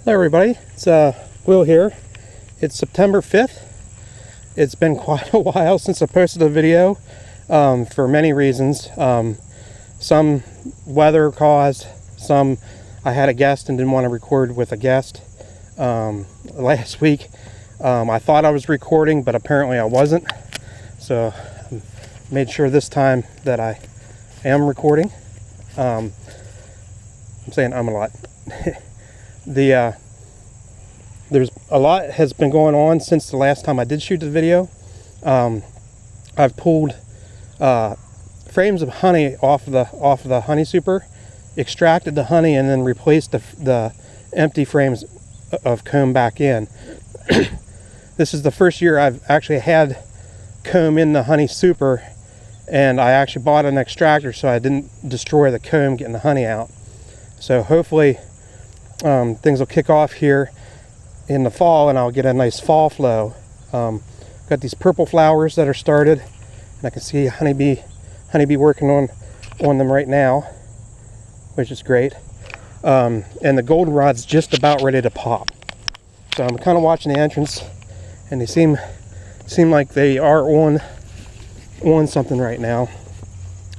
Hello everybody, it's Will here. It's September 5th. It's been quite a while since I posted a video for many reasons. Some weather caused, some I had a guest and didn't want to record with a guest. Last week I thought I was recording, but apparently I wasn't. So I made sure this time that I am recording. I'm saying I'm a lot. There's a lot has been going on since the last time I did shoot the video. I've pulled frames of honey off the honey super, extracted the honey, and then replaced the empty frames of comb back in. This is the first year I've actually had comb in the honey super, and I actually bought an extractor so I didn't destroy the comb getting the honey out. So hopefully things will kick off here in the fall and I'll get a nice fall flow. Got these purple flowers that are started, and I can see honeybee working on them right now, which is great. And the goldenrod's just about ready to pop. So I'm kind of watching the entrance, and they seem like they are on something right now.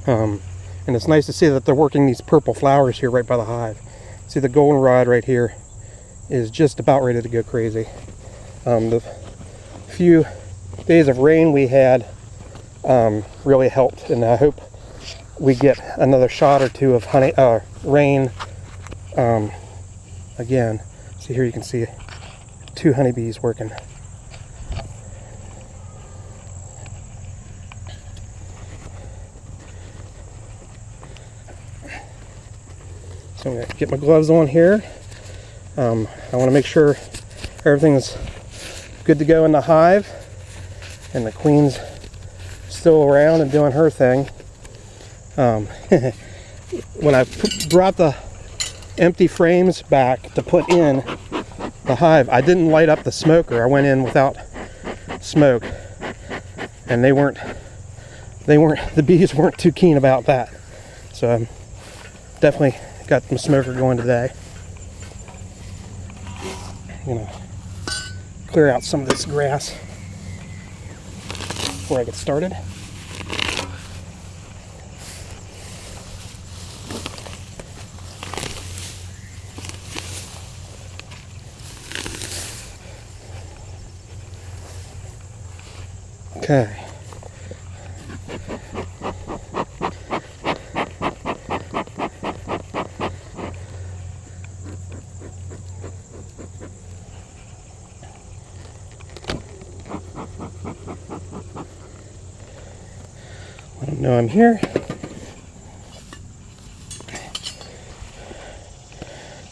And it's nice to see that they're working these purple flowers here right by the hive. See, the goldenrod right here is just about ready to go crazy. The few days of rain we had really helped, and I hope we get another shot or two of rain again. See, here you can see 2 honeybees working. So I'm going to get my gloves on here. I want to make sure everything's good to go in the hive, and the queen's still around and doing her thing. When I brought the empty frames back to put in the hive, I didn't light up the smoker. I went in without smoke, and the bees weren't too keen about that. So I'm definitely got the smoker going today. I'm gonna clear out some of this grass before I get started. Okay. Let them know I'm here.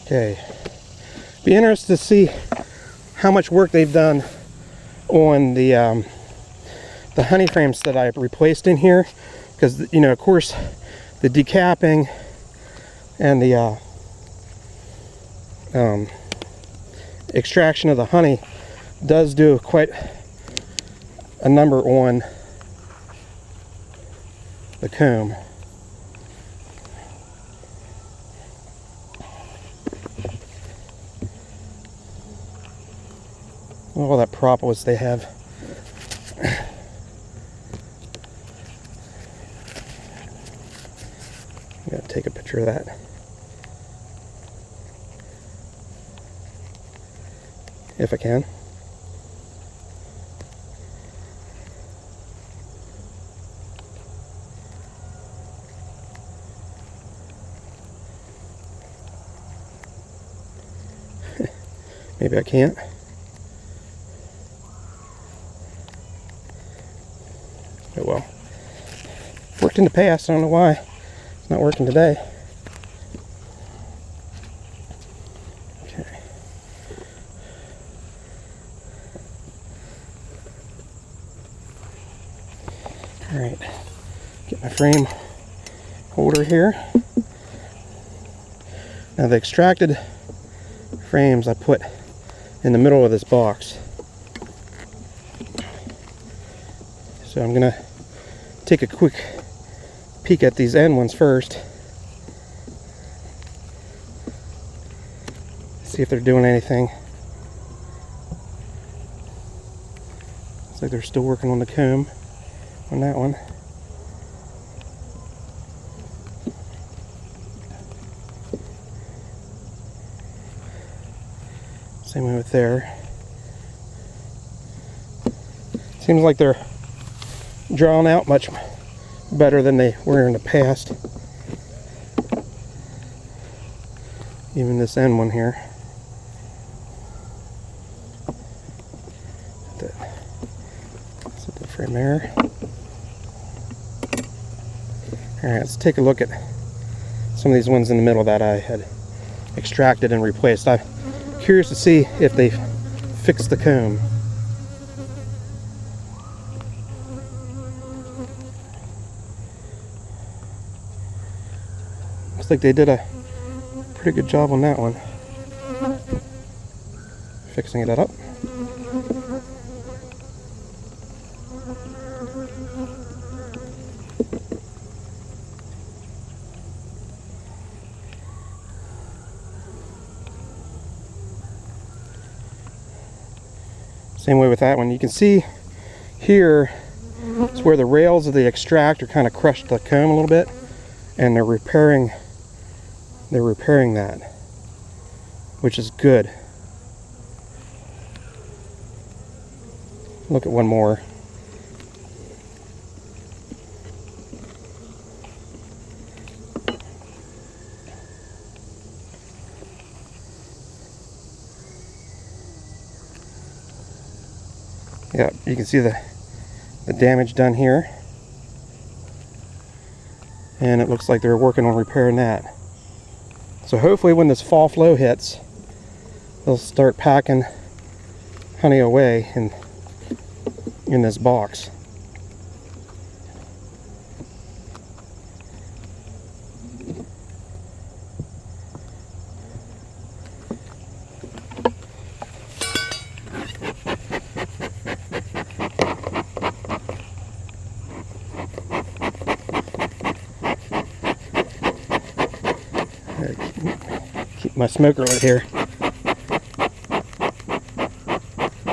Okay. Be interested to see how much work they've done on the honey frames that I replaced in here, because, you know, of course, the decapping and the extraction of the honey does do quite a number on the comb. All that propolis they have. I'm gonna take a picture of that. If I can. Maybe I can't. Oh well. Worked in the past, I don't know why it's not working today. Okay. Alright. Get my frame holder here. Now the extracted frames I put in the middle of this box. So I'm gonna take a quick peek at these end ones first. See if they're doing anything. Looks like they're still working on the comb on that one. Same way with there. Seems like they're drawing out much better than they were in the past. Even this end one here. Set the frame there. Alright, let's take a look at some of these ones in the middle that I had extracted and replaced. I'm curious to see if they fixed the comb. Looks like they did a pretty good job on that one. Fixing it up. Same way with that one. You can see here it's where the rails of the extractor kind of crushed the comb a little bit, and they're repairing that, which is good. Look at one more. Yeah, you can see the damage done here, and it looks like they're working on repairing that. So hopefully when this fall flow hits, they'll start packing honey away in this box. Keep my smoker lit here.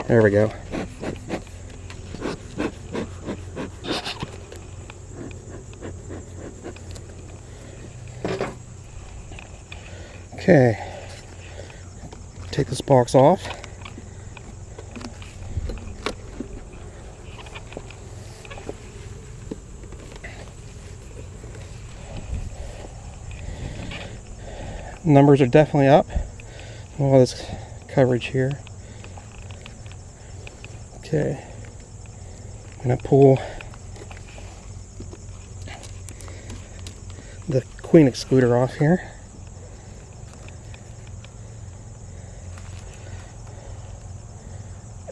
There we go. Okay, take this box off. Numbers are definitely up. All this coverage here. Okay, I'm gonna pull the queen excluder off here.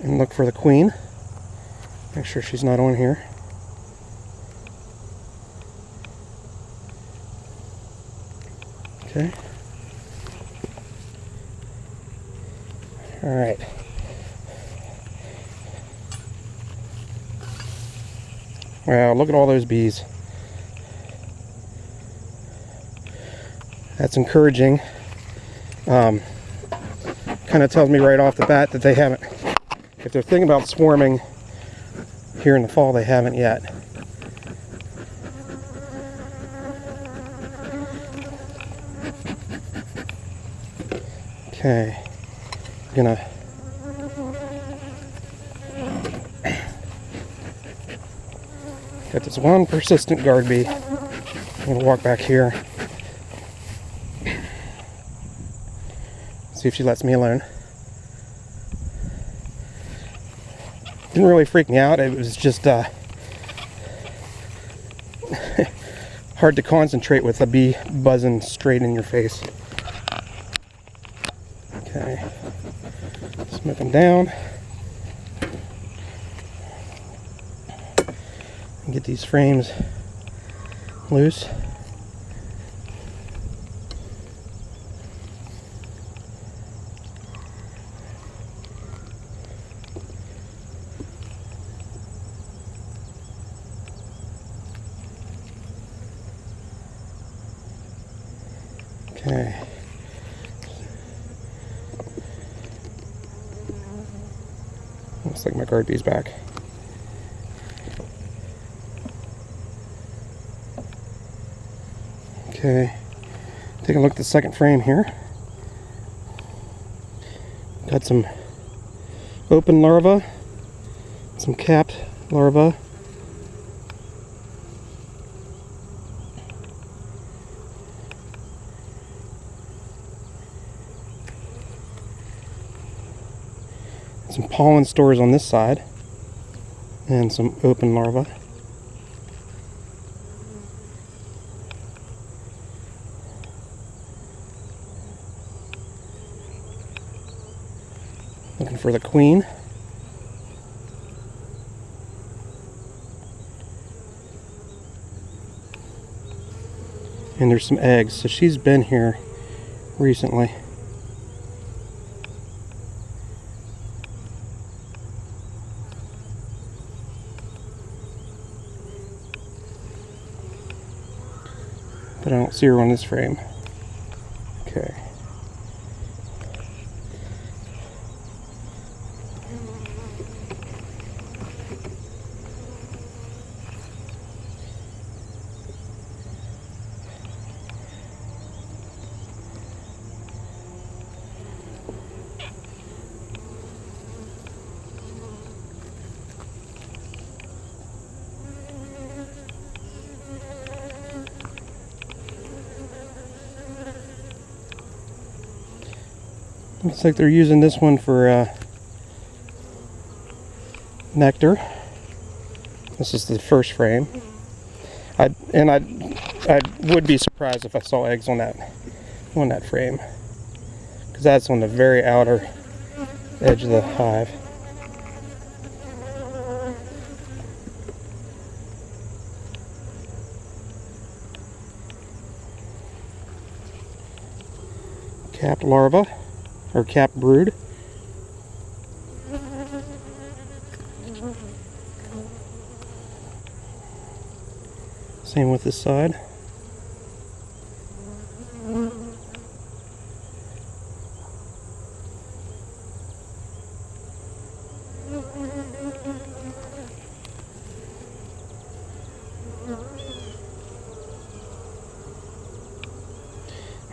And look for the queen. Make sure she's not on here. Okay. All right. Wow, look at all those bees. That's encouraging. Kind of tells me right off the bat that they haven't, if they're thinking about swarming here in the fall, they haven't yet. Okay, I'm gonna got this one persistent guard bee. I'm gonna walk back here, see if she lets me alone. Didn't really freak me out. It was just hard to concentrate with a bee buzzing straight in your face. Okay, smoke them down. And get these frames loose. Okay. Looks like my guard bee's back. Okay, take a look at the second frame here. Got some open larvae, some capped larvae. Some pollen stores on this side, and some open larvae. Looking for the queen. And there's some eggs, so she's been here recently. But I don't see her on this frame. Okay. Looks like they're using this one for nectar. This is the first frame. I would be surprised if I saw eggs on that frame, because that's on the very outer edge of the hive. Capped larva, or capped brood. Same with this side.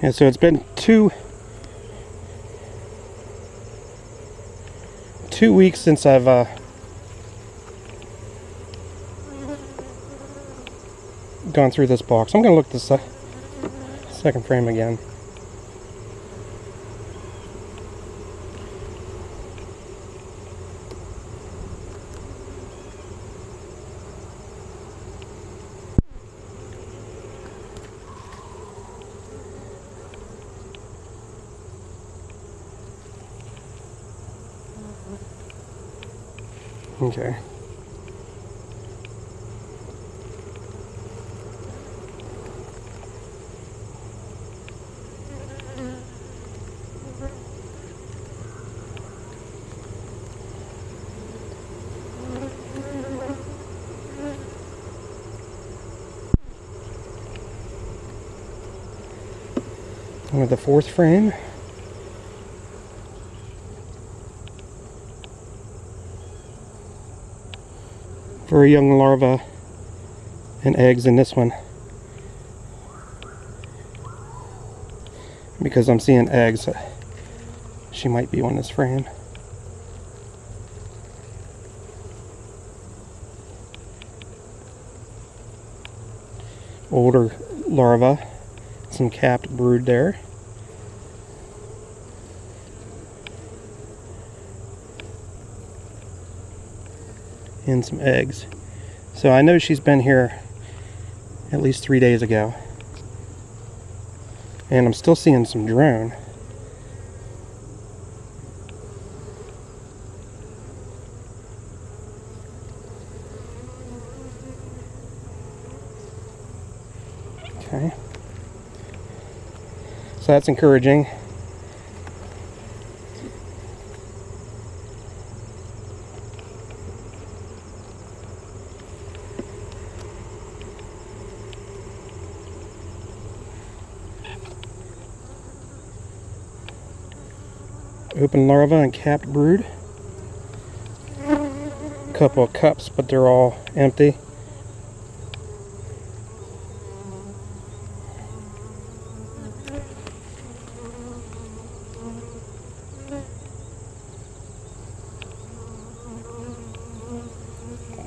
Yeah, so it's been two weeks since I've gone through this box. I'm going to look at this second frame again. Okay. With the fourth frame. Very young larvae and eggs in this one. Because I'm seeing eggs, she might be on this frame. Older larvae, some capped brood there. And some eggs. So I know she's been here at least 3 days ago. And I'm still seeing some drone. Okay. So that's encouraging. Open larva and capped brood. couple of cups, but they're all empty.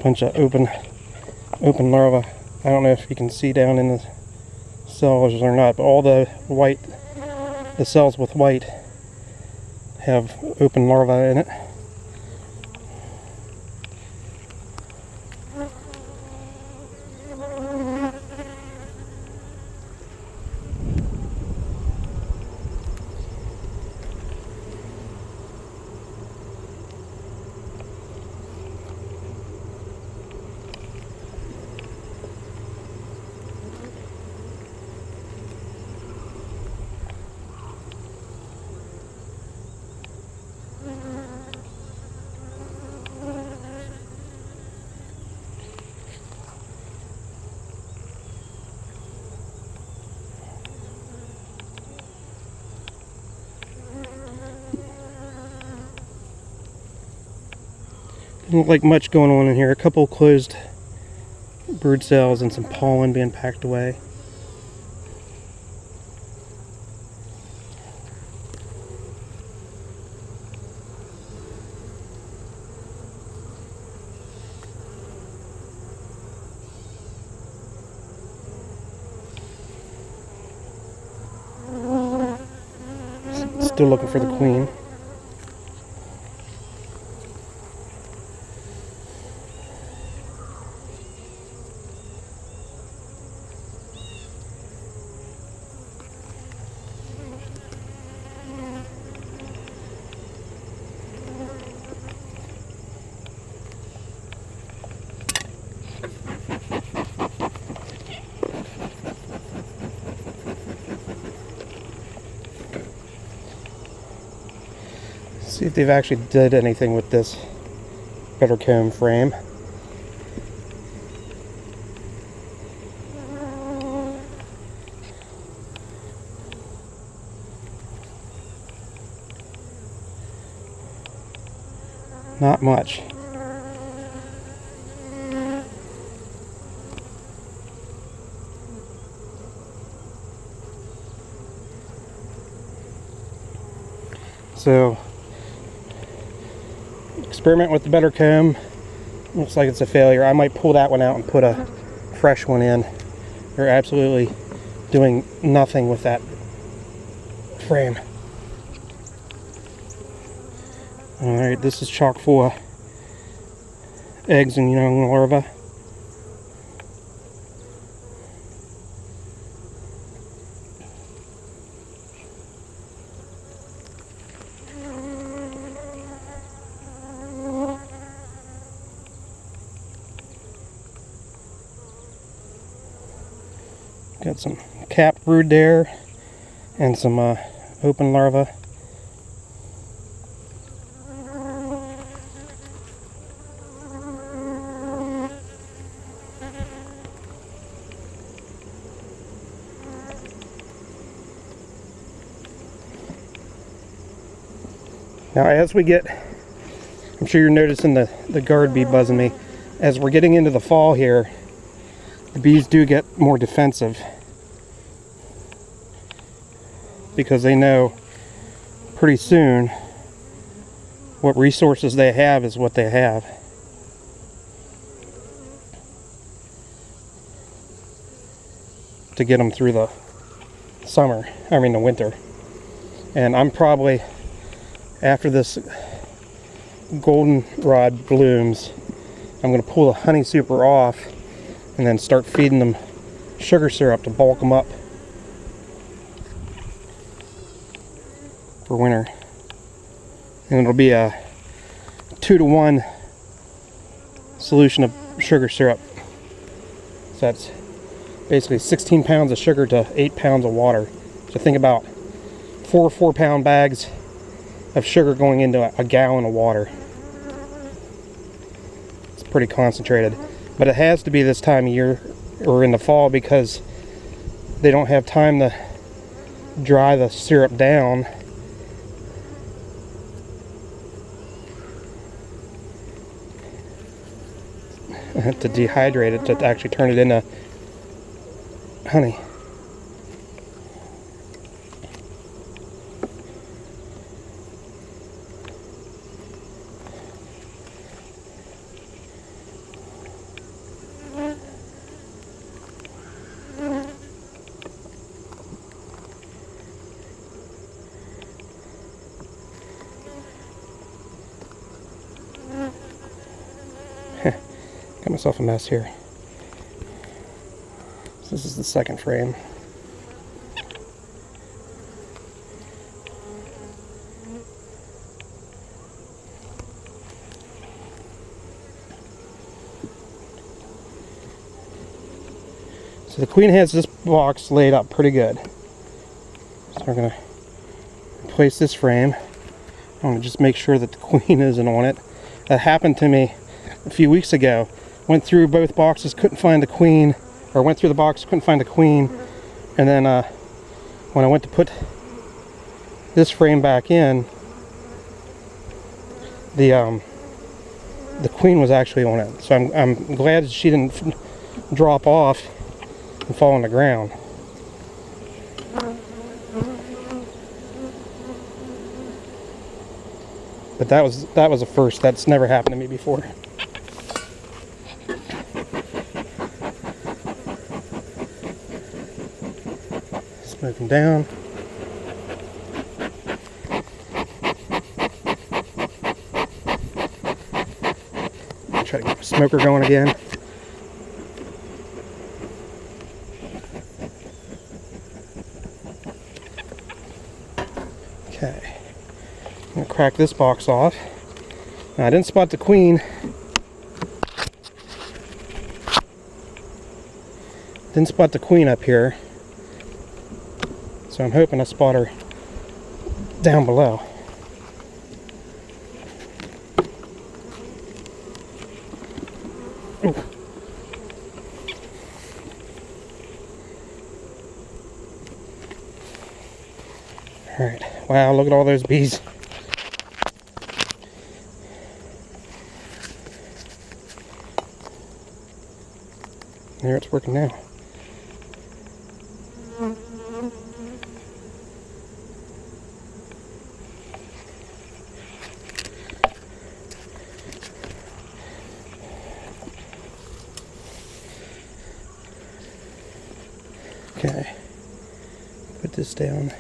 Bunch of open larvae. I don't know if you can see down in the cells or not, but all the cells with white have open larvae in it. Doesn't look like much going on in here. A couple closed brood cells and some pollen being packed away. Still looking for the queen. See if they've actually did anything with this better comb frame. Not much. So experiment with the better comb. Looks like it's a failure. I might pull that one out and put a fresh one in. They're absolutely doing nothing with that frame. Alright, this is chock full of eggs and young larvae. Got some capped brood there and some open larvae. Now as we get, I'm sure you're noticing the guard bee buzzing me. As we're getting into the fall here, the bees do get more defensive because they know pretty soon what resources they have is what they have. To get them through the summer, I mean the winter. And I'm probably, after this goldenrod blooms, I'm going to pull the honey super off and then start feeding them sugar syrup to bulk them up for winter. And it'll be a 2-to-1 solution of sugar syrup. So that's basically 16 pounds of sugar to 8 pounds of water. So think about 4 4-pound bags of sugar going into a gallon of water. It's pretty concentrated. But it has to be this time of year or in the fall because they don't have time to dry the syrup down. to dehydrate it, to actually turn it into honey. Got myself a mess here. So this is the second frame. So the queen has this box laid up pretty good. So we're going to replace this frame. I'm going to just make sure that the queen isn't on it. That happened to me a few weeks ago. Went through both boxes, couldn't find the queen, or went through the box, couldn't find the queen, and then when I went to put this frame back in, the queen was actually on it. So I'm glad she didn't drop off and fall on the ground. But that was a first. That's never happened to me before. Smoking down. Try to get the smoker going again. Okay. I'm going to crack this box off. Now, I didn't spot the queen. Didn't spot the queen up here. So I'm hoping I spot her down below. Ooh. All right. Wow, look at all those bees. There, it's working now. Okay, put this down.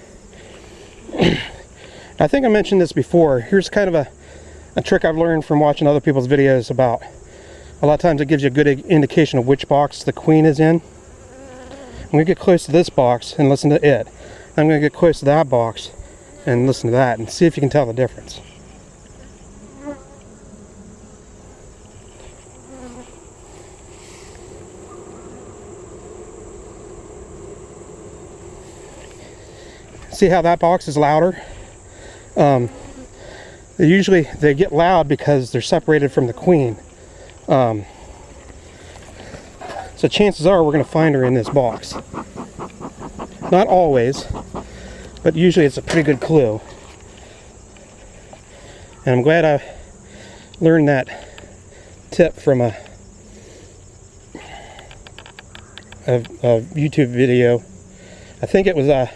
I think I mentioned this before. Here's kind of a trick I've learned from watching other people's videos about. A lot of times it gives you a good indication of which box the queen is in. I'm going to get close to this box and listen to it. I'm going to get close to that box and listen to that and see if you can tell the difference. See how that box is louder? They get loud because they're separated from the queen. So chances are we're going to find her in this box. Not always, but usually it's a pretty good clue. And I'm glad I learned that tip from a YouTube video. I think it was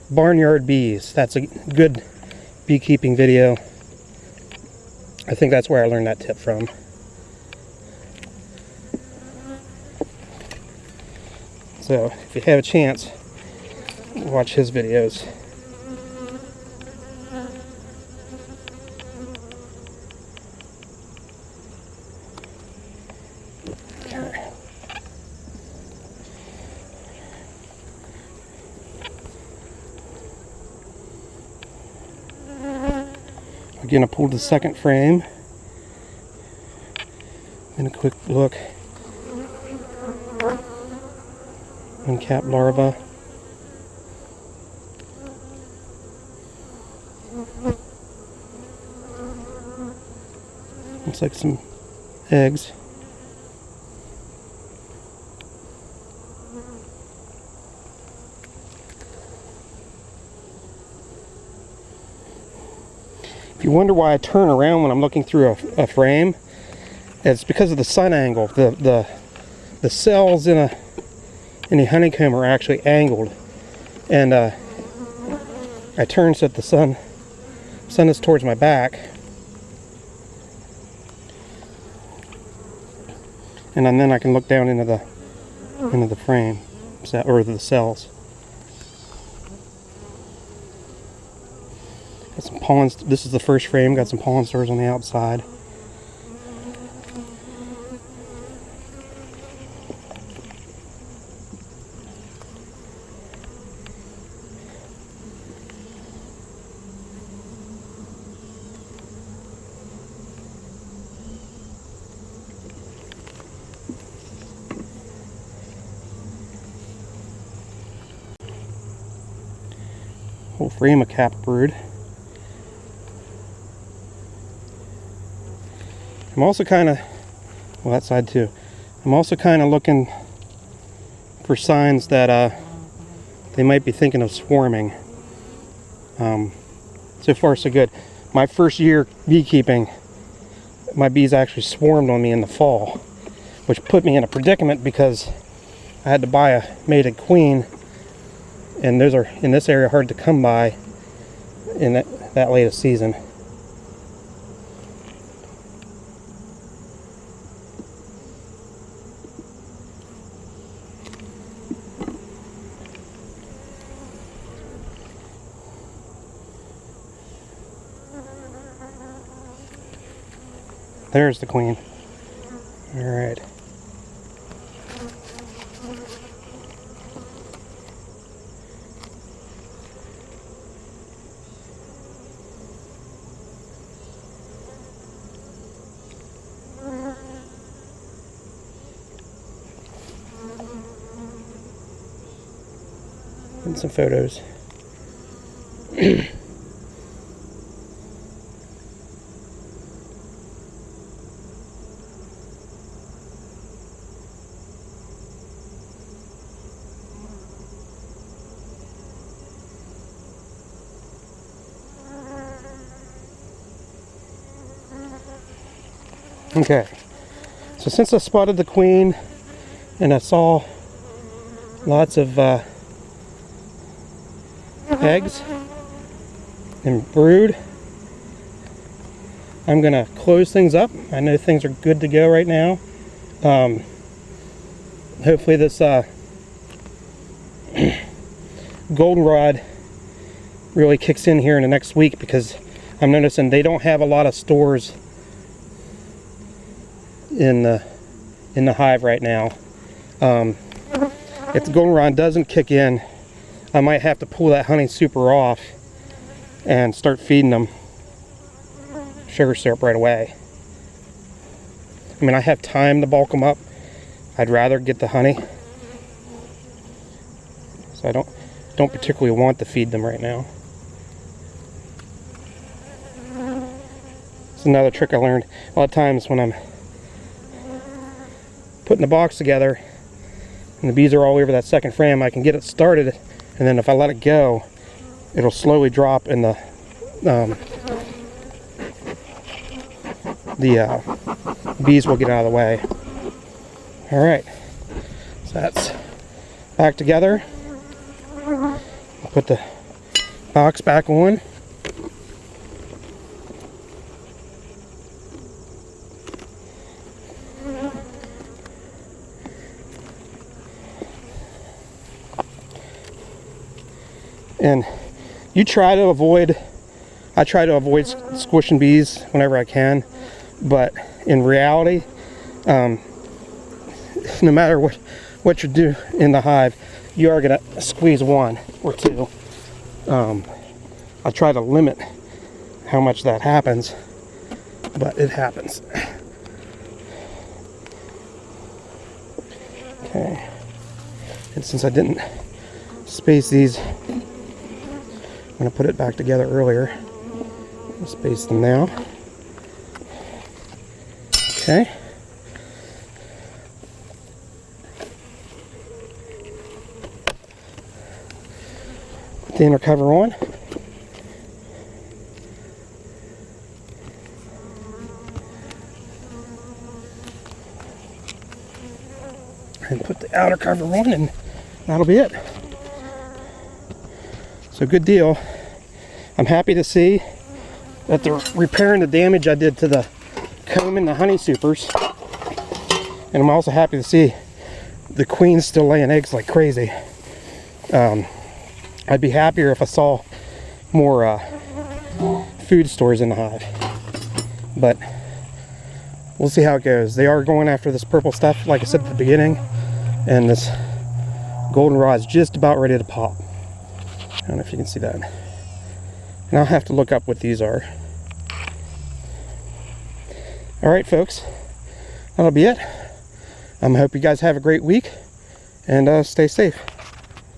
Barnyard Bees. That's a good beekeeping video. I think that's where I learned that tip from. So if you have a chance, watch his videos. Okay. Again, I pulled the second frame. And a quick look. Uncapped larva. Looks like some eggs. If you wonder why I turn around when I'm looking through a frame, It's because of the sun angle. The cells in the honeycomb are actually angled, and I turn so that the sun is towards my back, and then I can look down into the frame or the cells. Got some pollen. This is the first frame. Got some pollen stores on the outside. Whole frame of cap brood. I'm also kind of, well, that side too. I'm also kind of looking for signs that they might be thinking of swarming. So far so good. My first year beekeeping, my bees actually swarmed on me in the fall, which put me in a predicament because I had to buy a mated queen, and those are in this area hard to come by in that late a season. There's the queen. All right. And some photos. Okay, so since I spotted the queen and I saw lots of eggs and brood, I'm gonna close things up. I know things are good to go right now. Hopefully this goldenrod really kicks in here in the next week, because I'm noticing they don't have a lot of stores in the hive right now. If the goldenrod doesn't kick in, I might have to pull that honey super off and start feeding them sugar syrup right away. I mean, I have time to bulk them up. I'd rather get the honey, so I don't particularly want to feed them right now. It's another trick I learned. A lot of times when I'm putting the box together and the bees are all over that second frame, I can get it started, and then if I let it go, it'll slowly drop, and the bees will get out of the way. All right, so that's back together. I'll put the box back on. And I try to avoid squishing bees whenever I can, but in reality, no matter what you do in the hive, you are gonna squeeze one or two. I try to limit how much that happens, but it happens. Okay, and since I didn't space these, I'm going to put it back together earlier. I'll space them now. Okay. Put the inner cover on. and put the outer cover on, and that'll be it. So good deal. I'm happy to see that they're repairing the damage I did to the comb and the honey supers. And I'm also happy to see the queens still laying eggs like crazy. I'd be happier if I saw more food stores in the hive. But we'll see how it goes. They are going after this purple stuff, like I said at the beginning. And this goldenrod's just about ready to pop. I don't know if you can see that. And I'll have to look up what these are. Alright folks, that'll be it. I hope you guys have a great week, and stay safe.